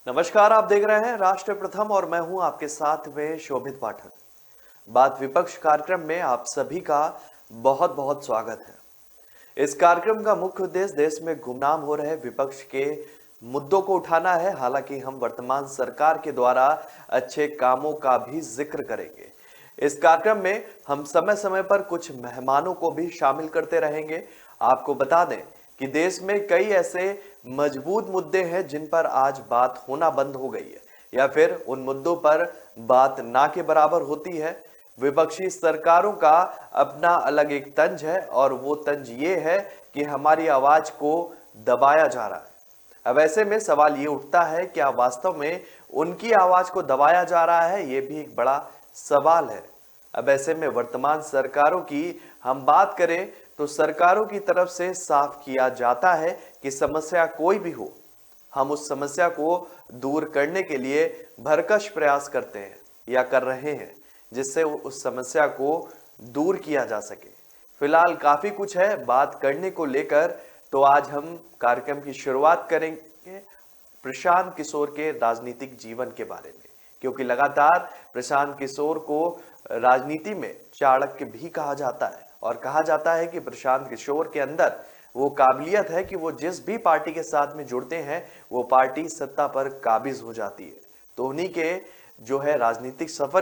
नमस्कार, आप देख रहे हैं राष्ट्र प्रथम और मैं हूं आपके साथ में शोभित पाठक। बात विपक्ष कार्यक्रम में आप सभी का बहुत बहुत स्वागत है। इस कार्यक्रम का मुख्य उद्देश्य देश में गुमनाम हो रहे विपक्ष के मुद्दों को उठाना है। हालांकि हम वर्तमान सरकार के द्वारा अच्छे कामों का भी जिक्र करेंगे। इस कार्यक्रम में हम समय समय पर कुछ मेहमानों को भी शामिल करते रहेंगे। आपको बता दें कि देश में कई ऐसे मजबूत मुद्दे हैं जिन पर आज बात होना बंद हो गई है या फिर उन मुद्दों पर बात ना के बराबर होती है। विपक्षी सरकारों का अपना अलग एक तंज है और वो तंज ये है कि हमारी आवाज को दबाया जा रहा है। अब ऐसे में सवाल ये उठता है, क्या वास्तव में उनकी आवाज को दबाया जा रहा है? ये भी एक बड़ा सवाल है। अब ऐसे में वर्तमान सरकारों की हम बात करें तो सरकारों की तरफ से साफ किया जाता है कि समस्या कोई भी हो, हम उस समस्या को दूर करने के लिए भरकश प्रयास करते हैं या कर रहे हैं, जिससे उस समस्या को दूर किया जा सके। फिलहाल काफी कुछ है बात करने को लेकर, तो आज हम कार्यक्रम की शुरुआत करेंगे प्रशांत किशोर के राजनीतिक जीवन के बारे में, क्योंकि लगातार प्रशांत किशोर को राजनीति में चाणक्य भी कहा जाता है और कहा जाता है कि प्रशांत किशोर के अंदर वो काबिलियत है कि वो जिस भी पार्टी के साथ में जुड़ते हैं वो पार्टी सत्ता पर काबिज हो जाती है। तो उन्हीं के जो है राजनीतिक सफर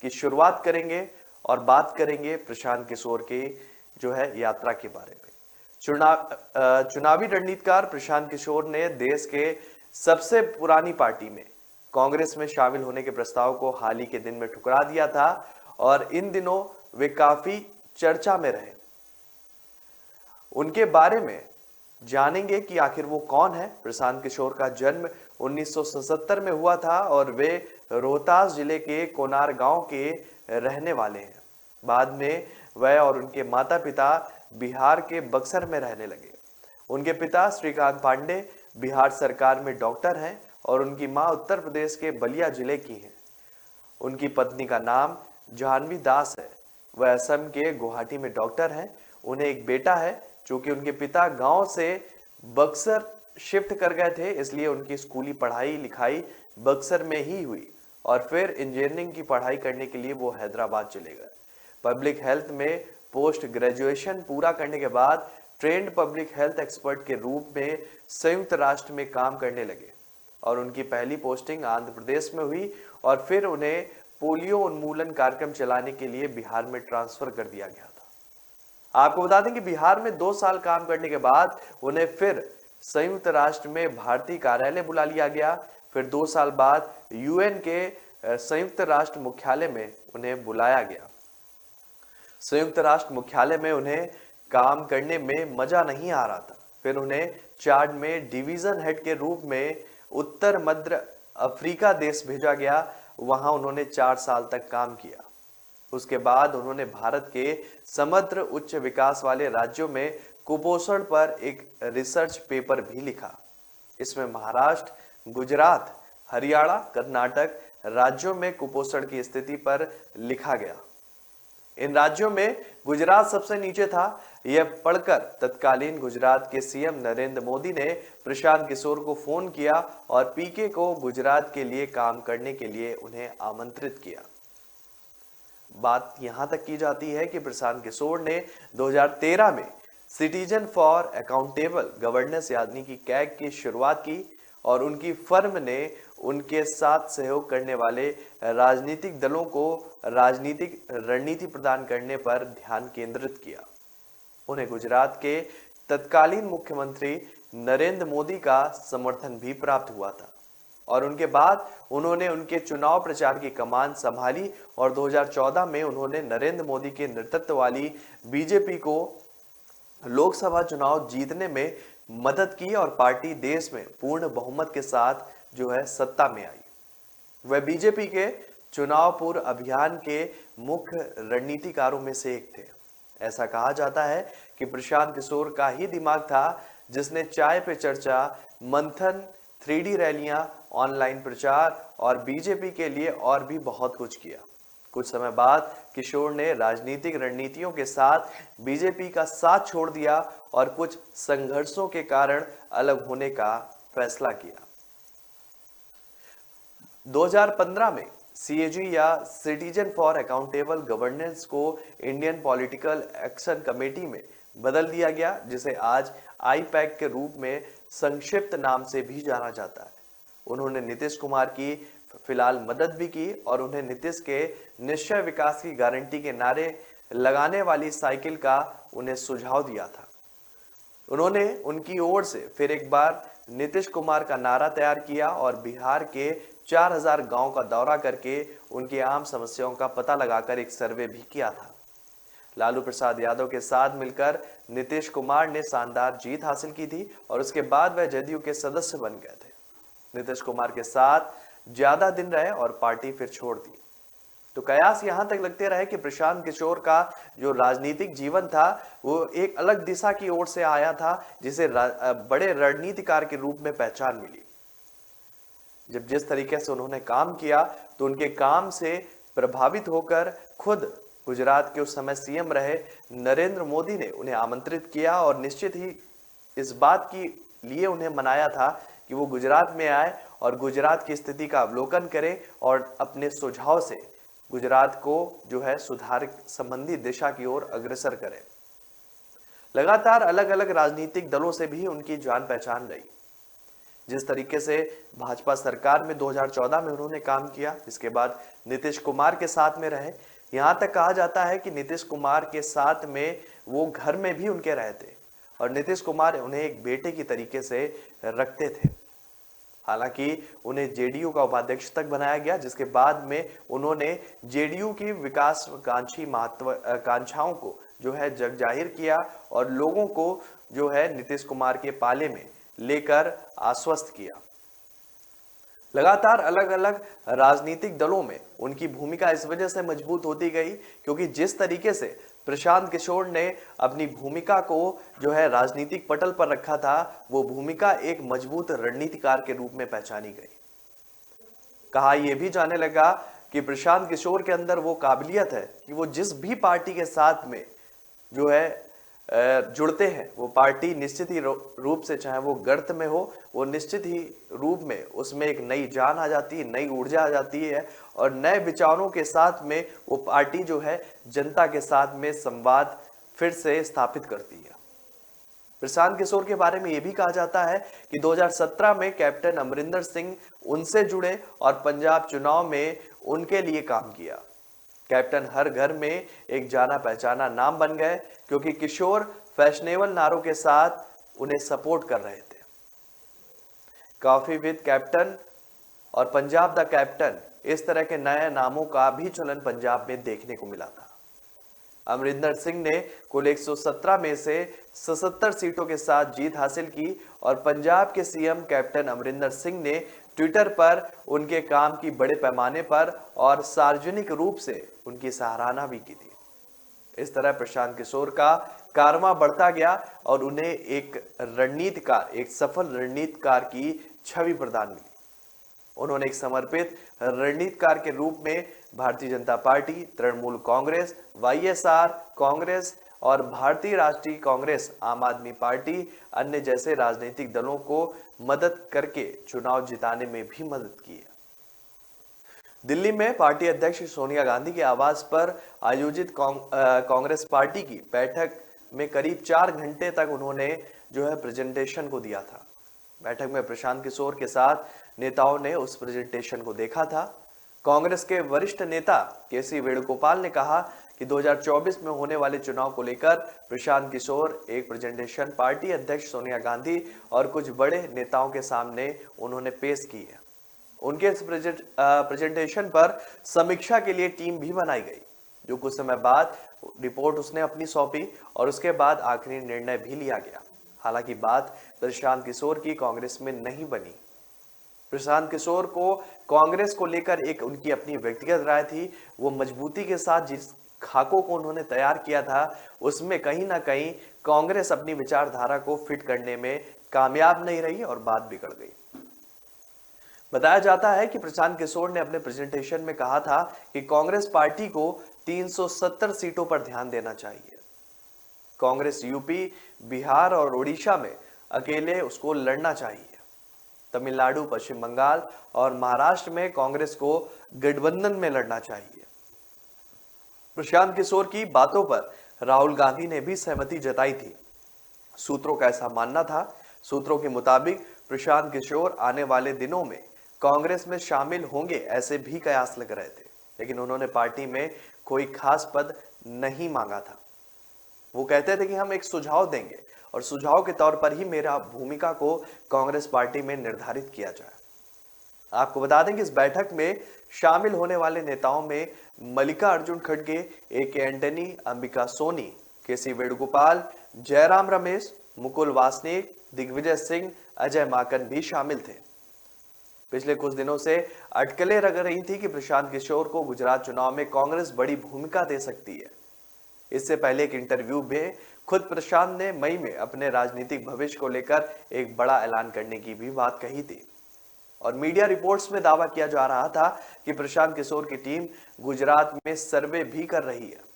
की शुरुआत करेंगे और बात करेंगे प्रशांत किशोर के जो है यात्रा के बारे में। चुनावी रणनीतिकार प्रशांत किशोर ने देश के सबसे पुरानी पार्टी में कांग्रेस में शामिल होने के प्रस्ताव को हाल ही के दिन में ठुकरा दिया था और इन दिनों वे काफी चर्चा में रहे। उनके बारे में जानेंगे कि आखिर वो कौन है। प्रशांत किशोर का जन्म 1977 में हुआ था और वे रोहतास जिले के कोनार गांव के रहने वाले हैं। बाद में वह और उनके माता पिता बिहार के बक्सर में रहने लगे। उनके पिता श्रीकांत पांडे बिहार सरकार में डॉक्टर हैं और उनकी मां उत्तर प्रदेश के बलिया जिले की हैं। उनकी पत्नी का नाम जाह्नवी दास है, वह असम के गुवाहाटी में डॉक्टर हैं। उन्हें एक बेटा है, चूंकि उनके पिता गांव से बक्सर शिफ्ट कर गए थे, इसलिए उनकी स्कूली पढ़ाई लिखाई बक्सर में ही हुई और फिर इंजीनियरिंग की पढ़ाई करने के लिए वो हैदराबाद चले गए। पब्लिक हेल्थ में पोस्ट ग्रेजुएशन पूरा करने के बाद ट्रेंड पब्लिक हेल्थ एक्सपर्ट के रूप में संयुक्त राष्ट्र में काम करने लगे और उनकी पहली पोस्टिंग आंध्र प्रदेश में हुई और फिर उन्हें पोलियो उन्मूलन कार्यक्रम चलाने के लिए बिहार में ट्रांसफर कर दिया गया था। आपको बता दें कि बिहार में 2 साल काम करने के बाद उन्हें फिर संयुक्त राष्ट्र में भारतीय कार्यालय बुला लिया गया। फिर 2 साल बाद यूएन के संयुक्त राष्ट्र मुख्यालय में उन्हें बुलाया गया। संयुक्त राष्ट्र मुख्यालय में उन्हें काम करने में मजा नहीं आ रहा था। फिर उन्हें चाड में डिवीजन हेड के रूप में उत्तर मध्य अफ्रीका देश भेजा गया। वहां उन्होंने 4 साल तक काम किया। उसके बाद उन्होंने भारत के समग्र उच्च विकास वाले राज्यों में कुपोषण पर एक रिसर्च पेपर भी लिखा। इसमें महाराष्ट्र, गुजरात, हरियाणा, कर्नाटक राज्यों में कुपोषण की स्थिति पर लिखा गया। इन राज्यों में गुजरात सबसे नीचे था। यह पढ़कर तत्कालीन गुजरात के सीएम नरेंद्र मोदी ने प्रशांत किशोर को फोन किया और पीके को गुजरात के लिए काम करने के लिए उन्हें आमंत्रित किया। बात यहां तक की जाती है कि प्रशांत किशोर ने 2013 में सिटीजन फॉर अकाउंटेबल गवर्नेंस यानी कि कैग की शुरुआत की और उनकी फर्म ने उनके साथ सहयोग करने वाले राजनीतिक दलों को राजनीतिक रणनीति प्रदान करने पर ध्यान केंद्रित किया। उन्हें गुजरात के तत्कालीन मुख्यमंत्री नरेंद्र मोदी का समर्थन भी प्राप्त हुआ था और उनके बाद उन्होंने उनके चुनाव प्रचार की कमान संभाली और 2014 में उन्होंने नरेंद्र मोदी के नेतृत्व वाली बीजेपी को लोकसभा चुनाव जीतने में मदद की और पार्टी देश में पूर्ण बहुमत के साथ जो है सत्ता में आई। वह बीजेपी के चुनाव पूर्व अभियान के मुख्य रणनीतिकारों में से एक थे। ऐसा कहा जाता है कि प्रशांत किशोर का ही दिमाग था जिसने चाय पे चर्चा, मंथन, 3D रैलियां, ऑनलाइन प्रचार और बीजेपी के लिए और भी बहुत कुछ किया। कुछ समय बाद किशोर ने राजनीतिक रणनीतियों के साथ बीजेपी का साथ छोड़ दिया और कुछ संघर्षों के कारण अलग होने का फैसला किया। 2015 में सीएजी या सिटीजन फॉर अकाउंटेबल गवर्नेंस को इंडियन पॉलिटिकल एक्शन कमेटी में बदल दिया गया, जिसे आज आईपैक के रूप में संक्षिप्त नाम से भी जाना जाता है। उन्होंने नीतीश कुमार की फिलहाल मदद भी की और उन्हें नीतीश के निश्चय विकास की गारंटी के नारे लगाने वाली साइकिल का उन्हें सुझाव दिया था। उन्होंने उनकी ओर से फिर एक बार नीतीश कुमार का नारा तैयार किया और बिहार के 4000 गांव का दौरा करके उनकी आम समस्याओं का पता लगाकर एक सर्वे भी किया था। लालू प्रसाद यादव के साथ मिलकर नीतीश कुमार ने शानदार जीत हासिल की थी और उसके बाद वह जदयू के सदस्य बन गए थे। नीतीश कुमार के साथ ज्यादा दिन रहे और पार्टी फिर छोड़ दी। तो कयास यहां तक लगते रहे कि प्रशांत किशोर का जो राजनीतिक जीवन था वो एक अलग दिशा की ओर से आया था, जिसे बड़े रणनीतिकार के रूप में पहचान मिली। जब जिस तरीके से उन्होंने काम किया तो उनके काम से प्रभावित होकर खुद गुजरात के उस समय सीएम रहे नरेंद्र मोदी ने उन्हें आमंत्रित किया और निश्चित ही इस बात की लिए उन्हें मनाया था कि वो गुजरात में आए और गुजरात की स्थिति का अवलोकन करें और अपने सुझाव से गुजरात को जो है सुधार संबंधी दिशा की ओर अग्रसर करें। लगातार अलग अलग राजनीतिक दलों से भी उनकी जान पहचान रही। जिस तरीके से भाजपा सरकार में 2014 में उन्होंने काम किया, इसके बाद नीतीश कुमार के साथ में रहे। यहां तक कहा जाता है कि नीतीश कुमार के साथ में वो घर में भी उनके रहते और नीतीश कुमार उन्हें एक बेटे की तरीके से रखते थे। हालांकि उन्हें जेडीयू का उपाध्यक्ष तक बनाया गया, जिसके बाद में उन्होंने जेडीयू की विकासकांक्षी महत्वाकांक्षाओं को जो है जग जाहिर किया और लोगों को जो है नीतीश कुमार के पाले में लेकर आश्वस्त किया। लगातार अलग अलग राजनीतिक दलों में उनकी भूमिका इस वजह से मजबूत होती गई क्योंकि जिस तरीके से प्रशांत किशोर ने अपनी भूमिका को जो है राजनीतिक पटल पर रखा था, वो भूमिका एक मजबूत रणनीतिकार के रूप में पहचानी गई। कहा यह भी जाने लगा कि प्रशांत किशोर के अंदर वो काबिलियत है कि वो जिस भी पार्टी के साथ में जो है जुड़ते हैं, वो पार्टी निश्चित ही रूप से, चाहे वो गर्त में हो, वो निश्चित ही रूप में उसमें एक नई जान आ जाती है, नई ऊर्जा आ जाती है और नए विचारों के साथ में वो पार्टी जो है जनता के साथ में संवाद फिर से स्थापित करती है। प्रशांत किशोर के बारे में यह भी कहा जाता है कि 2017 में कैप्टन अमरिंदर सिंह उनसे जुड़े और पंजाब चुनाव में उनके लिए काम किया। कैप्टन हर घर में एक जाना पहचाना नाम बन गए क्योंकि किशोर फैशनेबल नारों के साथ उन्हें सपोर्ट कर रहे थे। कॉफी विद कैप्टन और पंजाब द कैप्टन, इस तरह के नए नामों का भी चलन पंजाब में देखने को मिला था। अमरिंदर सिंह ने कुल 117 में से 77 सीटों के साथ जीत हासिल की और पंजाब के सीएम कैप्टन अमरिंदर सिंह ने ट्विटर पर उनके काम की बड़े पैमाने पर और सार्वजनिक रूप से उनकी सराहना भी की थी। इस तरह प्रशांत किशोर का कारवां बढ़ता गया और उन्हें एक रणनीतिकार, एक सफल रणनीतिकार की छवि प्रदान मिली। उन्होंने एक समर्पित रणनीतिकार के रूप में भारतीय जनता पार्टी, तृणमूल कांग्रेस, वाईएसआर कांग्रेस और भारतीय राष्ट्रीय कांग्रेस, आम आदमी पार्टी, अन्य जैसे राजनीतिक दलों को मदद करके चुनाव जिताने में भी मदद की है। दिल्ली में पार्टी अध्यक्ष सोनिया गांधी के आवास पर आयोजित कांग्रेस पार्टी की बैठक में करीब 4 घंटे तक उन्होंने जो है प्रेजेंटेशन को दिया था। बैठक में प्रशांत किशोर के साथ नेताओं ने उस प्रेजेंटेशन को देखा था। कांग्रेस के वरिष्ठ नेता केसी वेणुगोपाल ने कहा कि 2024 में होने वाले चुनाव को लेकर प्रशांत किशोर एक प्रेजेंटेशन पार्टी अध्यक्ष सोनिया गांधी और कुछ बड़े नेताओं के सामने उन्होंने पेश की है। उनके इस प्रेजेंटेशन पर समीक्षा के लिए टीम भी बनाई गई, जो कुछ समय बाद रिपोर्ट उसने अपनी सौंपी और उसके बाद आखिरी निर्णय भी लिया गया। हालांकि बात प्रशांत किशोर की कांग्रेस में नहीं बनी। प्रशांत किशोर को कांग्रेस को लेकर एक उनकी अपनी व्यक्तिगत राय थी। वो मजबूती के साथ जिस खाकों को उन्होंने तैयार किया था, उसमें कहीं ना कहीं कांग्रेस अपनी विचारधारा को फिट करने में कामयाब नहीं रही और बात बिगड़ गई। बताया जाता है कि प्रशांत किशोर ने अपने प्रेजेंटेशन में कहा था कि कांग्रेस पार्टी को 370 सीटों पर ध्यान देना चाहिए। कांग्रेस यूपी, बिहार और ओडिशा में अकेले उसको लड़ना चाहिए। तमिलनाडु, पश्चिम बंगाल और महाराष्ट्र में कांग्रेस को गठबंधन में लड़ना चाहिए। प्रशांत किशोर की बातों पर राहुल गांधी ने भी सहमति जताई थी। सूत्रों का ऐसा मानना था। सूत्रों के मुताबिक प्रशांत किशोर आने वाले दिनों में कांग्रेस में शामिल होंगे, ऐसे भी कयास लग रहे थे, लेकिन उन्होंने पार्टी में कोई खास पद नहीं मांगा था। वो कहते थे कि हम एक सुझाव देंगे और सुझाव के तौर पर ही मेरा भूमिका को कांग्रेस पार्टी में निर्धारित किया जाए। आपको बता दें कि इस बैठक में शामिल होने वाले नेताओं में मल्लिकार्जुन खड़गे, ए.के. एंटनी, अंबिका सोनी, के.सी. वेणुगोपाल, जयराम रमेश, मुकुल वासनिक, दिग्विजय सिंह, अजय माकन भी शामिल थे। पिछले कुछ दिनों से अटकलें लग रही थी कि प्रशांत किशोर को गुजरात चुनाव में कांग्रेस बड़ी भूमिका दे सकती है। इससे पहले एक इंटरव्यू में खुद प्रशांत ने मई में अपने राजनीतिक भविष्य को लेकर एक बड़ा ऐलान करने की भी बात कही थी और मीडिया रिपोर्ट्स में दावा किया जा रहा था कि प्रशांत किशोर की टीम गुजरात में सर्वे भी कर रही है।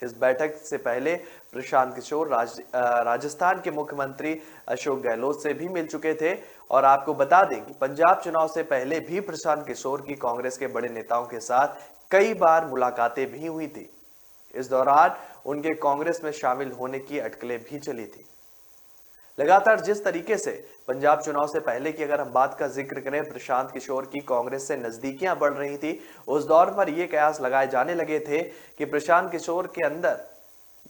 इस बैठक से पहले प्रशांत किशोर राजस्थान के मुख्यमंत्री अशोक गहलोत से भी मिल चुके थे और आपको बता दें कि पंजाब चुनाव से पहले भी प्रशांत किशोर की कांग्रेस के बड़े नेताओं के साथ कई बार मुलाकातें भी हुई थी। इस दौरान उनके कांग्रेस में शामिल होने की अटकलें भी चली थी। लगातार जिस तरीके से पंजाब चुनाव से पहले की अगर हम बात का जिक्र करें, प्रशांत किशोर की कांग्रेस से नजदीकियां बढ़ रही थी, उस दौर पर यह कयास लगाए जाने लगे थे कि प्रशांत किशोर के अंदर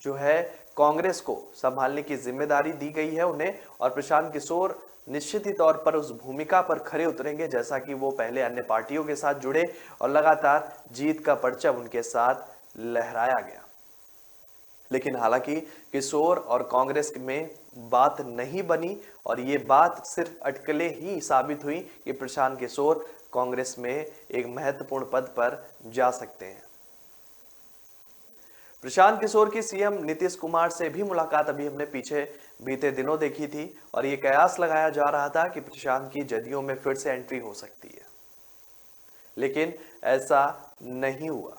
जो है कांग्रेस को संभालने की जिम्मेदारी दी गई है उन्हें, और प्रशांत किशोर निश्चित ही तौर पर उस भूमिका पर खरे उतरेंगे जैसा कि वो पहले अन्य पार्टियों के साथ जुड़े और लगातार जीत का परचम उनके साथ लहराया गया। लेकिन हालांकि किशोर और कांग्रेस में बात नहीं बनी और ये बात सिर्फ अटकलें ही साबित हुई कि प्रशांत किशोर कांग्रेस में एक महत्वपूर्ण पद पर जा सकते हैं। प्रशांत किशोर की सीएम नीतीश कुमार से भी मुलाकात अभी हमने पीछे बीते दिनों देखी थी और ये कयास लगाया जा रहा था कि प्रशांत की जदयू में फिर से एंट्री हो सकती है, लेकिन ऐसा नहीं हुआ।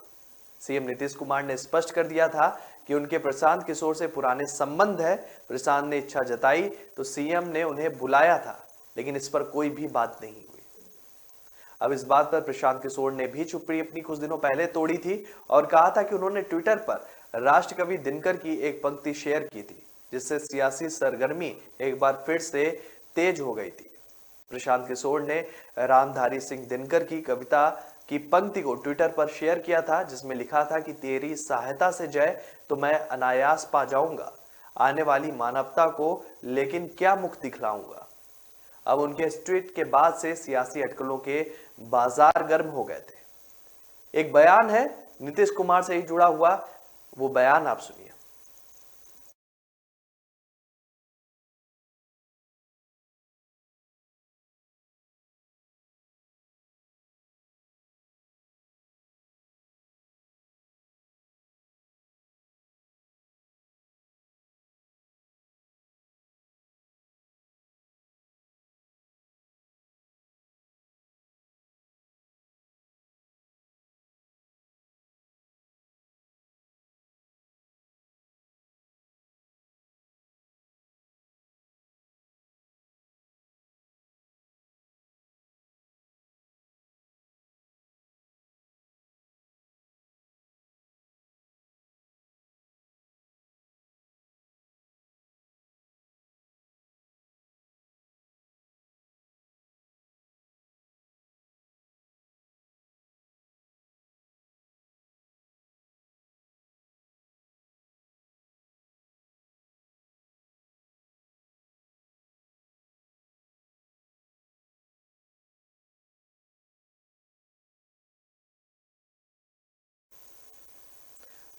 सीएम नीतीश कुमार ने स्पष्ट कर दिया था कि उनके प्रशांत किशोर से पुराने संबंध है। प्रशांत ने इच्छा जताई तो सीएम ने उन्हें बुलाया था, लेकिन इस पर कोई भी बात नहीं हुई। अब इस बात पर प्रशांत किशोर ने भी चुप्पी अपनी कुछ दिनों पहले तोड़ी थी और कहा था कि उन्होंने ट्विटर पर राष्ट्रकवि दिनकर की एक पंक्ति शेयर की थी, जिससे सियासी सरगर्मी एक बार फिर से तेज हो गई थी। प्रशांत किशोर ने रामधारी सिंह दिनकर की कविता की पंक्ति को ट्विटर पर शेयर किया था, जिसमें लिखा था कि तेरी सहायता से जय तो मैं अनायास पा जाऊंगा, आने वाली मानवता को लेकिन क्या मुख दिखलाऊंगा। अब उनके इस ट्वीट के बाद से सियासी अटकलों के बाजार गर्म हो गए थे। एक बयान है नीतीश कुमार से ही जुड़ा हुआ, वो बयान आप सुनिए।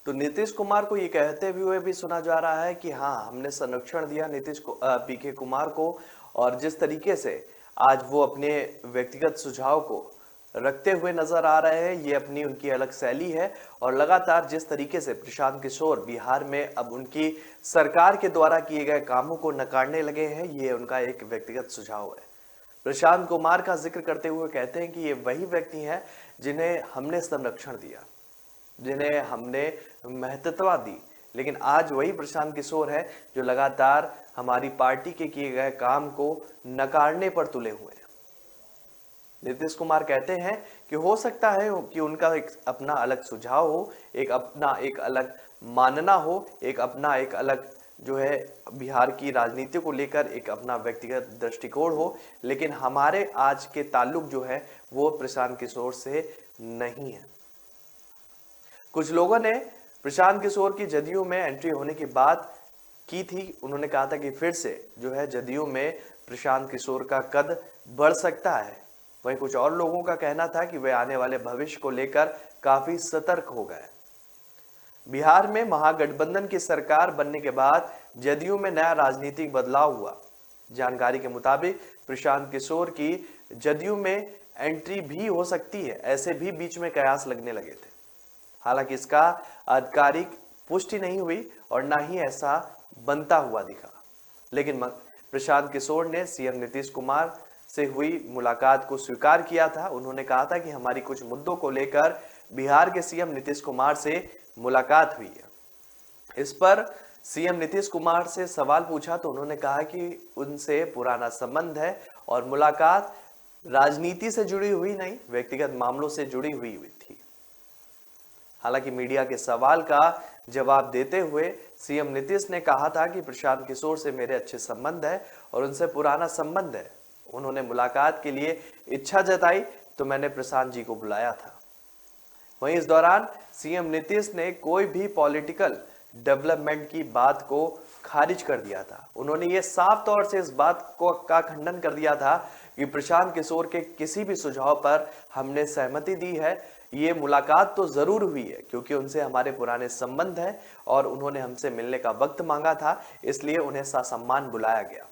तो नीतीश कुमार को ये कहते हुए भी सुना जा रहा है कि हाँ, हमने संरक्षण दिया नीतीश को, पीके कुमार को, और जिस तरीके से आज वो अपने व्यक्तिगत सुझाव को रखते हुए नजर आ रहे हैं, ये अपनी उनकी अलग शैली है। और लगातार जिस तरीके से प्रशांत किशोर बिहार में अब उनकी सरकार के द्वारा किए गए कामों को नकारने लगे हैं, ये उनका एक व्यक्तिगत सुझाव है। प्रशांत कुमार का जिक्र करते हुए कहते हैं कि ये वही व्यक्ति हैं जिन्हें हमने संरक्षण दिया, जिन्हें हमने महत्वता दी, लेकिन आज वही प्रशांत किशोर है जो लगातार हमारी पार्टी के किए गए काम को नकारने पर तुले हुए हैं। नीतीश कुमार कहते हैं कि हो सकता है कि उनका एक अपना अलग सुझाव हो, एक अलग मानना हो, एक अलग जो है बिहार की राजनीति को लेकर एक अपना व्यक्तिगत दृष्टिकोण हो, लेकिन हमारे आज के ताल्लुक जो है वो प्रशांत किशोर से नहीं है। कुछ लोगों ने प्रशांत किशोर की जदयू में एंट्री होने की बात की थी। उन्होंने कहा था कि फिर से जो है जदयू में प्रशांत किशोर का कद बढ़ सकता है। वहीं कुछ और लोगों का कहना था कि वे आने वाले भविष्य को लेकर काफी सतर्क हो गए। बिहार में महागठबंधन की सरकार बनने के बाद जदयू में नया राजनीतिक बदलाव हुआ। जानकारी के मुताबिक प्रशांत किशोर की जदयू में एंट्री भी हो सकती है, ऐसे भी बीच में कयास लगने लगे थे। हालांकि इसका आधिकारिक पुष्टि नहीं हुई और ना ही ऐसा बनता हुआ दिखा, लेकिन प्रशांत किशोर ने सीएम नीतीश कुमार से हुई मुलाकात को स्वीकार किया था। उन्होंने कहा था कि हमारी कुछ मुद्दों को लेकर बिहार के सीएम नीतीश कुमार से मुलाकात हुई है। इस पर सीएम नीतीश कुमार से सवाल पूछा तो उन्होंने कहा कि उनसे पुराना संबंध है और मुलाकात राजनीति से जुड़ी हुई नहीं, व्यक्तिगत मामलों से जुड़ी हुई थी। हालांकि मीडिया के सवाल का जवाब देते हुए सीएम नीतीश ने कहा था कि प्रशांत किशोर से मेरे अच्छे संबंध है और उनसे पुराना संबंध है। उन्होंने मुलाकात के लिए इच्छा जताई तो मैंने प्रशांत जी को बुलाया था। वहीं इस दौरान सीएम नीतीश ने कोई भी पॉलिटिकल डेवलपमेंट की बात को खारिज कर दिया था। उन्होंने ये साफ तौर से इस बात का खंडन कर दिया था कि प्रशांत किशोर के किसी भी सुझाव पर हमने सहमति दी है। ये मुलाकात तो जरूर हुई है क्योंकि उनसे हमारे पुराने संबंध है और उन्होंने हमसे मिलने का वक्त मांगा था, इसलिए उन्हें ससम्मान बुलाया गया।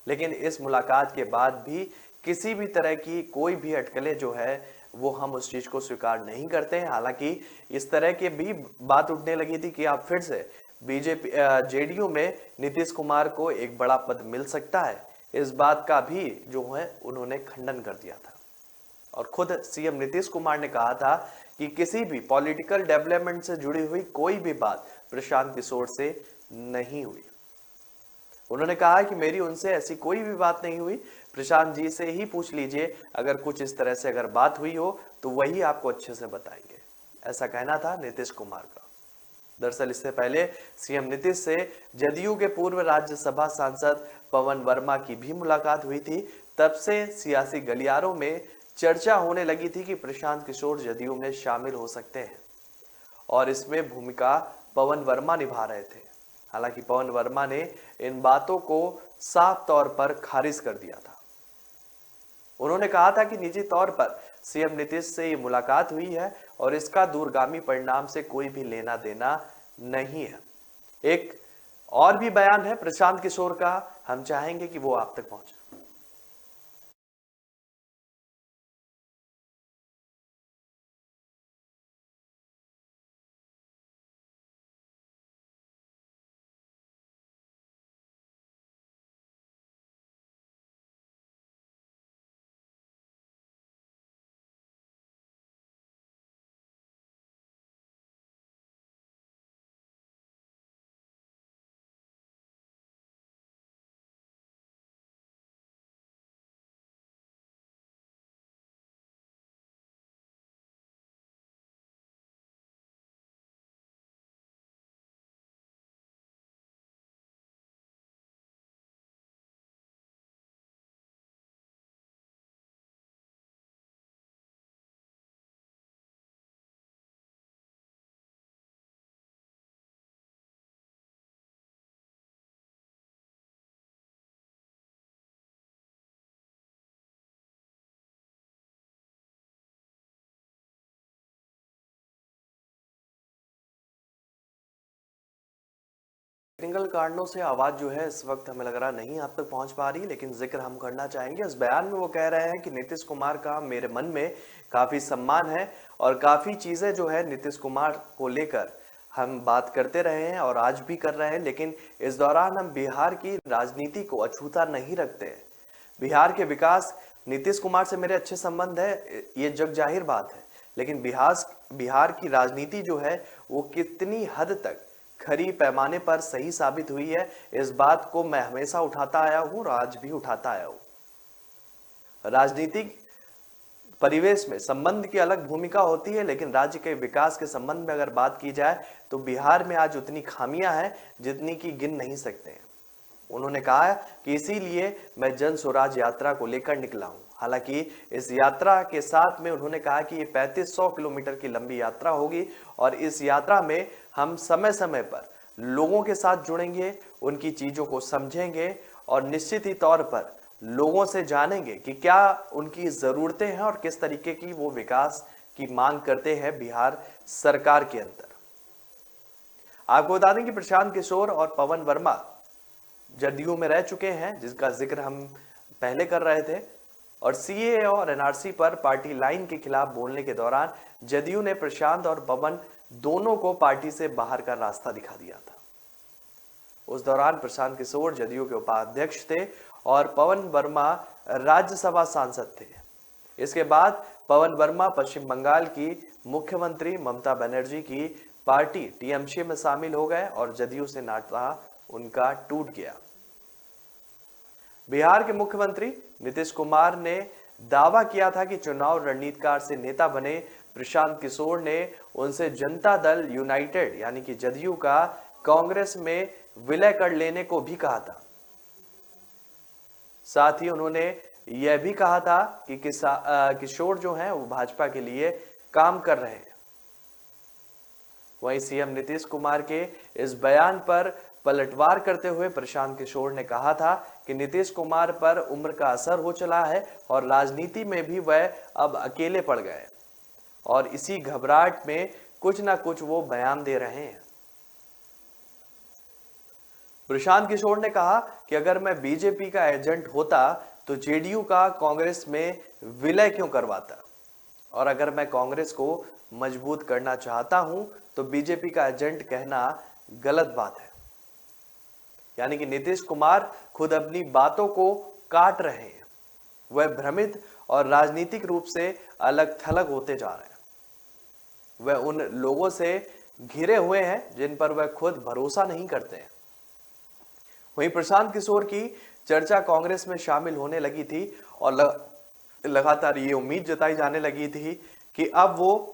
लेकिन इस मुलाकात के बाद भी किसी भी तरह की कोई भी अटकलें जो है वो हम उस चीज को स्वीकार नहीं करते हैं। हालांकि इस तरह के भी बात उठने लगी थी कि आप फिर से बीजेपी जेडीयू में नीतीश कुमार को एक बड़ा पद मिल सकता है। इस बात का भी जो है उन्होंने खंडन कर दिया था और खुद सीएम नीतीश कुमार ने कहा था कि किसी भी पॉलिटिकल डेवलपमेंट से जुड़ी हुई कोई भी बात प्रशांत किशोर से नहीं हुई। उन्होंने कहा कि मेरी उनसे ऐसी कोई भी बात नहीं हुई, प्रशांत जी से ही पूछ लीजिए, अगर कुछ इस तरह से अगर बात हुई हो तो वही आपको अच्छे से बताएंगे। ऐसा कहना था नीतीश कुमार का। दरअसल इससे पहले सीएम नीतीश से जदयू के पूर्व राज्यसभा सांसद पवन वर्मा की भी मुलाकात हुई थी। तब से सियासी गलियारों में चर्चा होने लगी थी कि प्रशांत किशोर जदयू में शामिल हो सकते हैं और इसमें भूमिका पवन वर्मा निभा रहे थे। हालांकि पवन वर्मा ने इन बातों को साफ तौर पर खारिज कर दिया था। उन्होंने कहा था कि निजी तौर पर सीएम नीतीश से ये मुलाकात हुई है और इसका दूरगामी परिणाम से कोई भी लेना देना नहीं है। एक और भी बयान है प्रशांत किशोर का, हम चाहेंगे कि वो आप तक पहुंचे। टेक्निकल कारणों से आवाज जो है इस वक्त हमें लग रहा नहीं आप तक पहुंच पा रही, लेकिन जिक्र हम करना चाहेंगे। इस बयान में वो कह रहे हैं कि नीतीश कुमार का मेरे मन में काफी सम्मान है और काफी चीजें जो है नीतीश कुमार को लेकर हम बात करते रहे हैं और आज भी कर रहे हैं, लेकिन इस दौरान हम बिहार की राजनीति को अछूता नहीं रखते हैं। बिहार के विकास, नीतीश कुमार से मेरे अच्छे संबंध है, ये जग जाहिर बात है, लेकिन बिहार की राजनीति जो है वो कितनी हद तक खरी पैमाने पर सही साबित हुई है। इस बात को मैं हमेशा उठाता आया हूं और आज भी उठाता आया हूं। राजनीतिक परिवेश में संबंध की अलग भूमिका होती है, लेकिन राज्य के विकास के संबंध में अगर बात की जाए तो बिहार में आज उतनी खामियां हैं जितनी की गिन नहीं सकते हैं। उन्होंने कहा कि इसीलिए मैं जन स्वराज यात्रा को लेकर निकला हूं। हालांकि इस यात्रा के साथ में उन्होंने कहा कि ये 3500 किलोमीटर की लंबी यात्रा होगी और इस यात्रा में हम समय समय पर लोगों के साथ जुड़ेंगे, उनकी चीजों को समझेंगे और निश्चित ही तौर पर लोगों से जानेंगे कि क्या उनकी जरूरतें हैं और किस तरीके की वो विकास की मांग करते हैं बिहार सरकार के अंदर। आपको बता दें कि प्रशांत किशोर और पवन वर्मा जदयू में रह चुके हैं, जिसका जिक्र हम पहले कर रहे थे, और सीएए और एनआरसी पर पार्टी लाइन के खिलाफ बोलने के दौरान जदयू ने प्रशांत और पवन दोनों को पार्टी से बाहर का रास्ता दिखा दिया था। उस दौरान प्रशांत किशोर जदयू के उपाध्यक्ष थे और पवन वर्मा राज्यसभा सांसद थे। इसके बाद पवन वर्मा पश्चिम बंगाल की मुख्यमंत्री ममता बनर्जी की पार्टी टीएमसी में शामिल हो गए और जदयू से नाता उनका टूट गया। बिहार के मुख्यमंत्री नीतीश कुमार ने दावा किया था कि चुनाव रणनीतिकार से नेता बने प्रशांत किशोर ने उनसे जनता दल यूनाइटेड यानी कि जदयू का कांग्रेस में विलय कर लेने को भी कहा था। साथ ही उन्होंने यह भी कहा था कि किशोर जो हैं वो भाजपा के लिए काम कर रहे हैं। वहीं सीएम नीतीश कुमार के इस बयान पर पलटवार करते हुए प्रशांत किशोर ने कहा था कि नीतीश कुमार पर उम्र का असर हो चला है और राजनीति में भी वह अब अकेले पड़ गए और इसी घबराहट में कुछ ना कुछ वो बयान दे रहे हैं। प्रशांत किशोर ने कहा कि अगर मैं बीजेपी का एजेंट होता तो जेडीयू का कांग्रेस में विलय क्यों करवाता, और अगर मैं कांग्रेस को मजबूत करना चाहता हूं तो बीजेपी का एजेंट कहना गलत बात है। यानी कि नीतीश कुमार खुद अपनी बातों को काट रहे हैं, वह भ्रमित और राजनीतिक रूप से अलग थलग होते जा रहे हैं। वह उन लोगों से घिरे हुए हैं जिन पर वह खुद भरोसा नहीं करते हैं। वहीं प्रशांत किशोर की चर्चा कांग्रेस में शामिल होने लगी थी और लगातार ये उम्मीद जताई जाने लगी थी कि अब वो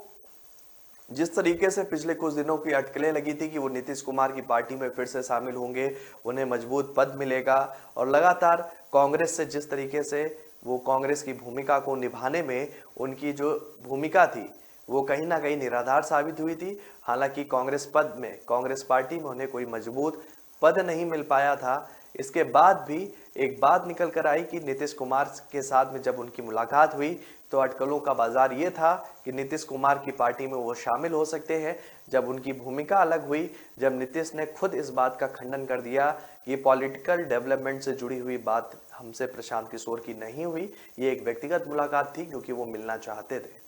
जिस तरीके से पिछले कुछ दिनों की अटकलें लगी थी कि वो नीतीश कुमार की पार्टी में फिर से शामिल होंगे, उन्हें मजबूत पद मिलेगा, और लगातार कांग्रेस से जिस तरीके से वो कांग्रेस की भूमिका को निभाने में उनकी जो भूमिका थी वो कहीं ना कहीं निराधार साबित हुई थी। हालांकि कांग्रेस पद में, कांग्रेस पार्टी में उन्हें कोई मजबूत पद नहीं मिल पाया था। इसके बाद भी एक बात निकल कर आई कि नीतीश कुमार के साथ में जब उनकी मुलाकात हुई तो अटकलों का बाजार ये था कि नीतीश कुमार की पार्टी में वो शामिल हो सकते हैं। जब उनकी भूमिका अलग हुई, जब नीतीश ने खुद इस बात का खंडन कर दिया कि पॉलिटिकल डेवलपमेंट से जुड़ी हुई बात हमसे प्रशांत किशोर की नहीं हुई, ये एक व्यक्तिगत मुलाकात थी क्योंकि वो मिलना चाहते थे।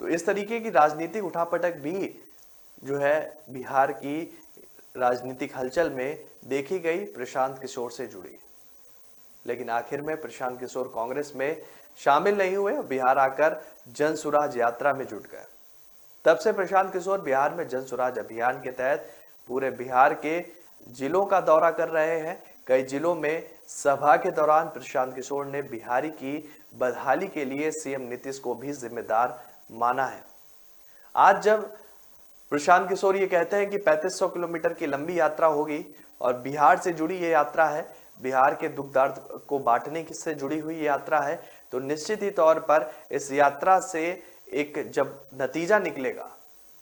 तो इस तरीके की राजनीतिक उठापटक भी जो है बिहार की राजनीतिक हलचल में देखी गई प्रशांत किशोर से जुड़ी। लेकिन आखिर में प्रशांत किशोर कांग्रेस में शामिल नहीं हुए, बिहार आकर जन स्वराज यात्रा में जुट गए। तब से प्रशांत किशोर बिहार में जन स्वराज अभियान के तहत पूरे बिहार के जिलों का दौरा कर रहे हैं। कई जिलों में सभा के दौरान प्रशांत किशोर ने बिहारी की बदहाली के लिए सीएम नीतीश को भी जिम्मेदार माना है। आज जब प्रशांत किशोर ये कहते हैं कि 3500 किलोमीटर की लंबी यात्रा होगी और बिहार से जुड़ी ये यात्रा है, बिहार के दुख दर्द को बांटने से जुड़ी हुई यात्रा है, तो निश्चित ही तौर पर इस यात्रा से एक जब नतीजा निकलेगा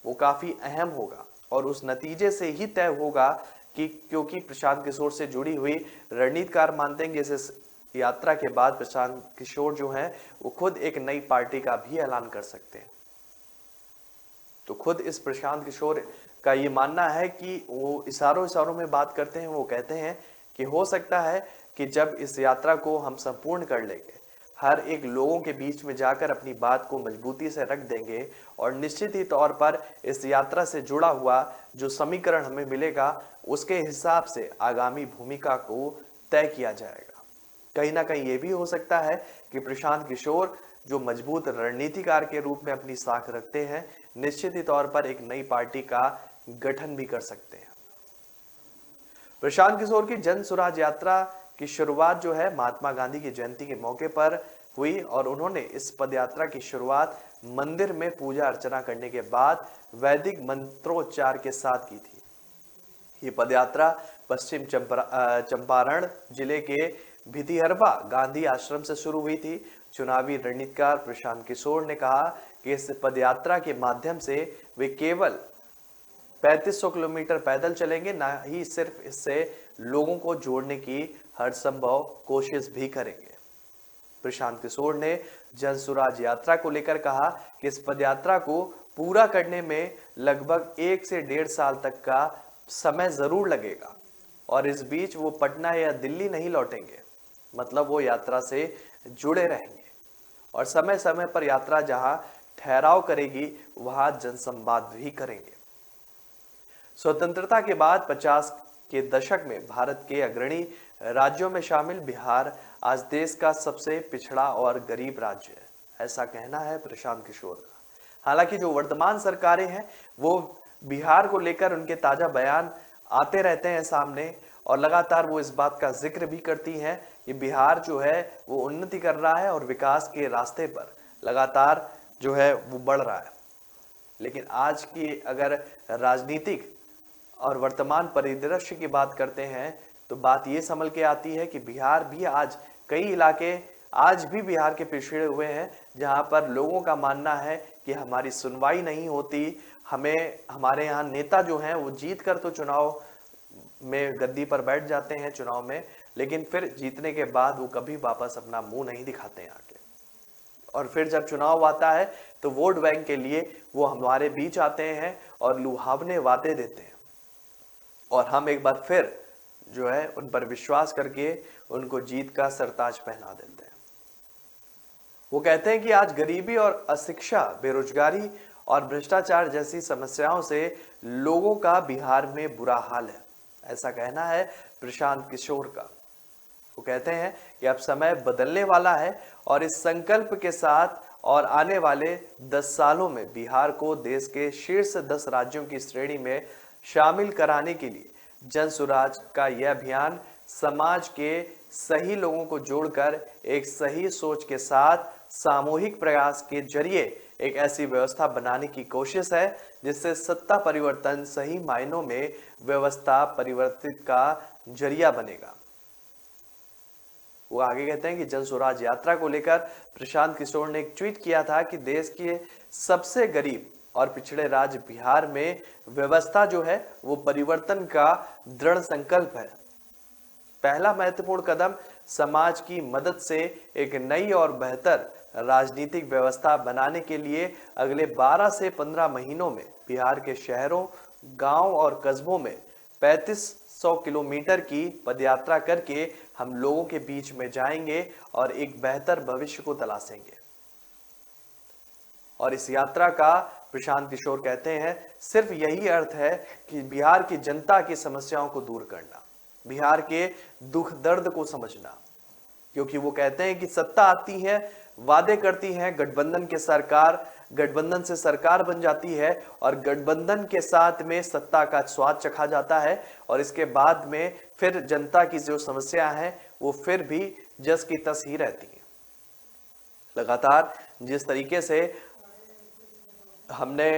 वो काफी अहम होगा और उस नतीजे से ही तय होगा कि, क्योंकि प्रशांत किशोर से जुड़ी हुई रणनीतिकार मानते हैं कि इस यात्रा के बाद प्रशांत किशोर जो हैं वो खुद एक नई पार्टी का भी ऐलान कर सकते हैं। तो खुद इस प्रशांत किशोर का ये मानना है कि वो इशारों में बात करते हैं। वो कहते हैं कि हो सकता है कि जब इस यात्रा को हम संपूर्ण कर लेंगे, हर एक लोगों के बीच में जाकर अपनी बात को मजबूती से रख देंगे और निश्चित ही तौर पर इस यात्रा से जुड़ा हुआ जो समीकरण हमें मिलेगा उसके हिसाब से आगामी भूमिका को तय किया जाएगा। कहीं ना कहीं ये भी हो सकता है कि प्रशांत किशोर जो मजबूत रणनीतिकार के रूप में अपनी साख रखते हैं, निश्चित ही तौर पर एक नई पार्टी का गठन भी कर सकते हैं। प्रशांत किशोर की जन स्वराज यात्रा की शुरुआत जो है महात्मा गांधी की जयंती के मौके पर हुई और उन्होंने इस पदयात्रा की शुरुआत मंदिर में पूजा अर्चना करने के बाद वैदिक मंत्रोच्चार के साथ की थी। ये पदयात्रा पश्चिम चंपारण जिले के भितिहरवा गांधी आश्रम से शुरू हुई थी। चुनावी रणनीतिकार प्रशांत किशोर ने कहा कि इस पदयात्रा के माध्यम से वे केवल 3500 किलोमीटर पैदल चलेंगे, ना ही सिर्फ इससे लोगों को जोड़ने की हर संभव कोशिश भी करेंगे। प्रशांत किशोर ने जन स्वराज यात्रा को लेकर कहा कि इस पदयात्रा को पूरा करने में लगभग 1 से 1.5 साल तक का समय जरूर लगेगा और इस बीच वो पटना या दिल्ली नहीं लौटेंगे, मतलब वो यात्रा से जुड़े रहेंगे और समय समय पर यात्रा जहां ठहराव करेगी वहां जनसंवाद भी करेंगे। स्वतंत्रता के बाद 50 के दशक में भारत के अग्रणी राज्यों में शामिल बिहार आज देश का सबसे पिछड़ा और गरीब राज्य है, ऐसा कहना है प्रशांत किशोर का। हालांकि जो वर्तमान सरकारें हैं वो बिहार को लेकर उनके ताजा बयान आते रहते हैं सामने और लगातार वो इस बात का जिक्र भी करती हैं कि बिहार जो है वो उन्नति कर रहा है और विकास के रास्ते पर लगातार जो है वो बढ़ रहा है। लेकिन आज की अगर राजनीतिक और वर्तमान परिदृश्य की बात करते हैं तो बात ये समझ के आती है कि बिहार भी आज कई इलाके आज भी बिहार के पिछड़े हुए हैं, जहां पर लोगों का मानना है कि हमारी सुनवाई नहीं होती, हमें हमारे यहाँ नेता जो हैं वो जीत कर तो चुनाव में गद्दी पर बैठ जाते हैं चुनाव में, लेकिन फिर जीतने के बाद वो कभी वापस अपना मुंह नहीं दिखाते हैं आके। और फिर जब चुनाव आता है तो वोट बैंक के लिए वो हमारे बीच आते हैं और लुभावने वादे देते हैं और हम एक बार फिर जो है उन पर विश्वास करके उनको जीत का सरताज पहना देते हैं। वो कहते हैं कि आज गरीबी और अशिक्षा, बेरोजगारी और भ्रष्टाचार जैसी समस्याओं से लोगों का बिहार में बुरा हाल है, ऐसा कहना है प्रशांत किशोर का। वो कहते हैं कि अब समय बदलने वाला है और इस संकल्प के साथ और आने वाले 10 सालों में बिहार को देश के शीर्ष 10 राज्यों की श्रेणी में शामिल कराने के लिए जन स्वराज का यह अभियान समाज के सही लोगों को जोड़कर एक सही सोच के साथ सामूहिक प्रयास के जरिए एक ऐसी व्यवस्था बनाने की कोशिश है जिससे सत्ता परिवर्तन सही मायनों में व्यवस्था परिवर्तित का जरिया बनेगा। वो आगे कहते हैं कि जन स्वराज यात्रा को लेकर प्रशांत किशोर ने एक ट्वीट किया था कि देश के सबसे गरीब और पिछड़े राज्य बिहार में व्यवस्था जो है वो परिवर्तन का दृढ़ संकल्प है। पहला महत्वपूर्ण कदम समाज की मदद से एक नई और बेहतर राजनीतिक व्यवस्था बनाने के लिए अगले 12 से 15 महीनों में बिहार के शहरों, गांव और कस्बों में 3500 किलोमीटर की पदयात्रा करके हम लोगों के बीच में जाएंगे और एक बेहतर भविष्य को तलाशेंगे। और इस यात्रा का प्रशांत किशोर कहते हैं सिर्फ यही अर्थ है कि बिहार की जनता की समस्याओं को दूर करना, बिहार के दुख दर्द को समझना, क्योंकि वो कहते हैं कि सत्ता आती है, वादे करती है, गठबंधन से सरकार बन जाती है और गठबंधन के साथ में सत्ता का स्वाद चखा जाता है और इसके बाद में फिर जनता की जो समस्या है वो फिर भी जस की तस ही रहती है। लगातार जिस तरीके से हमने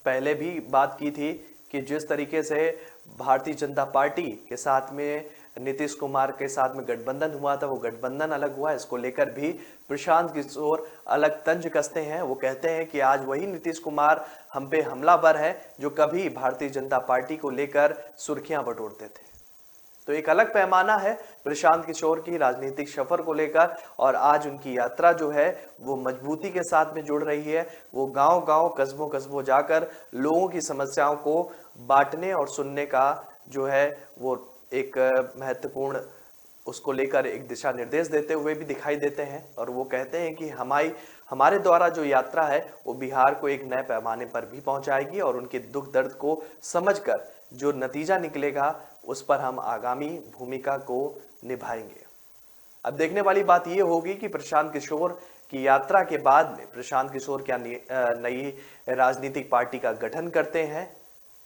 पहले भी बात की थी कि जिस तरीके से भारतीय जनता पार्टी के साथ में नीतीश कुमार के साथ में गठबंधन हुआ था, वो गठबंधन अलग हुआ, इसको लेकर भी प्रशांत किशोर अलग तंज कसते हैं। वो कहते हैं कि आज वही नीतीश कुमार हम पे हमलावर है जो कभी भारतीय जनता पार्टी को लेकर सुर्खियां बटोरते थे। तो एक अलग पैमाना है प्रशांत किशोर की राजनीतिक सफर को लेकर और आज उनकी यात्रा जो है वो मजबूती के साथ में जुड़ रही है। वो गांव-गांव, कस्बों जाकर लोगों की समस्याओं को बांटने और सुनने का जो है वो एक महत्वपूर्ण उसको लेकर एक दिशा निर्देश देते हुए भी दिखाई देते हैं। और वो कहते हैं कि हमारे द्वारा जो यात्रा है वो बिहार को एक नए पैमाने पर भी पहुंचाएगी और उनके दुख दर्द को समझकर जो नतीजा निकलेगा उस पर हम आगामी भूमिका को निभाएंगे। अब देखने वाली बात यह होगी कि प्रशांत किशोर की यात्रा के बाद में प्रशांत किशोर क्या नई राजनीतिक पार्टी का गठन करते हैं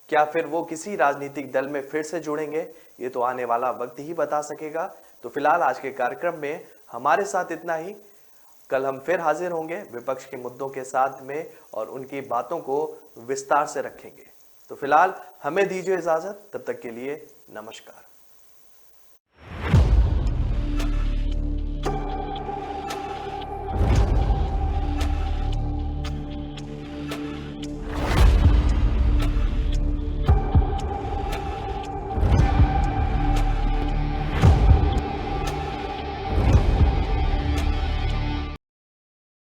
क्या फिर वो किसी राजनीतिक दल में फिर से जुड़ेंगे, ये तो आने वाला वक्त ही बता सकेगा। तो फिलहाल आज के कार्यक्रम में हमारे साथ इतना ही। कल हम फिर हाजिर होंगे विपक्ष के मुद्दों के साथ में और उनकी बातों को विस्तार से रखेंगे। तो फिलहाल हमें दीजिए इजाजत, तब तक के लिए नमस्कार।